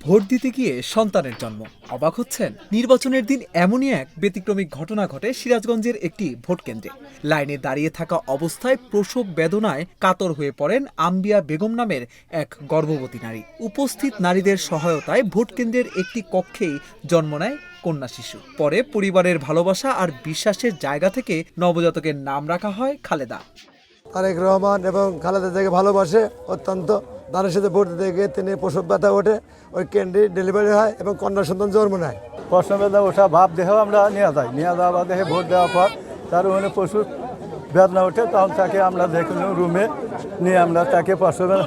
Vote দিতে গিয়ে সন্তানের জন্ম, অবাক হচ্ছেন? নির্বাচনের দিন এমনই এক ব্যতিক্রমী ঘটনা ঘটে সিরাজগঞ্জের একটি ভোট কেন্দ্রে। লাইনে দাঁড়িয়ে থাকা অবস্থায় প্রসব বেদনায় কাতর হয়ে পড়েন আম্বিয়া বেগম নামের এক গর্ভবতী নারী। উপস্থিত নারীদের সহায়তায় ভোট কেন্দ্রের একটি কক্ষেই জন্ম নেয় কন্যা শিশু। পরে পরিবারের ভালোবাসা আর বিশ্বাসের জায়গা থেকে নবজাতকের নাম রাখা হয় খালেদা। তারেক রহমান এবং খালেদা থেকে ভালোবাসে অত্যন্ত। তাদের সাথে ভোট দিতে গিয়ে তিনি প্রসব ব্যথা ওঠে, ওই ক্যান্ডি ডেলিভারি হয় এবং কন্যা সন্তান জন্ম নেয়। প্রসব ব্যথা ওঠা ভাব দেহেও আমরা নিয়ে যাওয়া বা দেখে ভোট দেওয়ার পর তার ওখানে প্রচুর বেদনা ওঠে, তখন তাকে আমরা দেখুন রুমে নিয়ে আমরা তাকে প্রসবের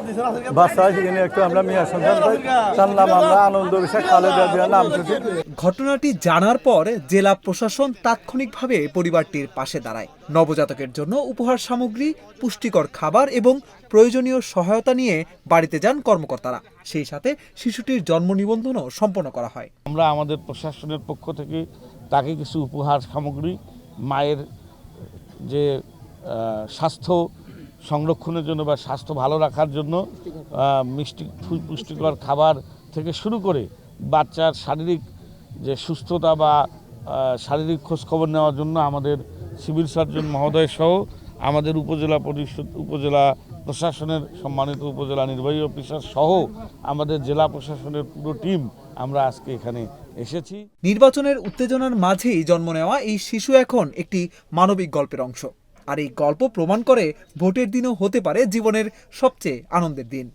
বাচ্চা সেখানে একটু আমরা মেয়ের সন্তান পাই, তার নাম আমরা আনন্দ বিষয় খালেদা জিয়া নাম থেকে। ঘটনাটি জানার পর জেলা প্রশাসন তাৎক্ষণিকভাবে পরিবারটির পাশে দাঁড়ায়। নবজাতকের জন্য উপহার সামগ্রী, পুষ্টিকর খাবার এবং প্রয়োজনীয় সহায়তা নিয়ে বাড়িতে যান কর্মকর্তারা। সেই সাথে শিশুটির জন্ম নিবন্ধনও সম্পন্ন করা হয়। আমরা আমাদের প্রশাসনের পক্ষ থেকে তাকে কিছু উপহার সামগ্রী, মায়ের যে স্বাস্থ্য সংরক্ষণের জন্য বা স্বাস্থ্য ভালো রাখার জন্য পুষ্টিকর খাবার থেকে শুরু করে বাচ্চার শারীরিক যে সুস্থতা বা শারীরিক খোঁজখবর নেওয়ার জন্য আমাদের সিভিল সার্জন মহোদয় সহ আমাদের উপজেলা পরিষদ, উপজেলা প্রশাসনের সম্মানিত উপজেলা নির্বাহী অফিসার সহ আমাদের জেলা প্রশাসনের পুরো টিম আমরা আজকে এখানে এসেছি। নির্বাচনের উত্তেজনার মাঝেই জন্ম নেওয়া এই শিশু এখন একটি মানবিক গল্পের অংশ। আর এই গল্প প্রমাণ করে ভোটের দিনও হতে পারে জীবনের সবচেয়ে আনন্দের দিন।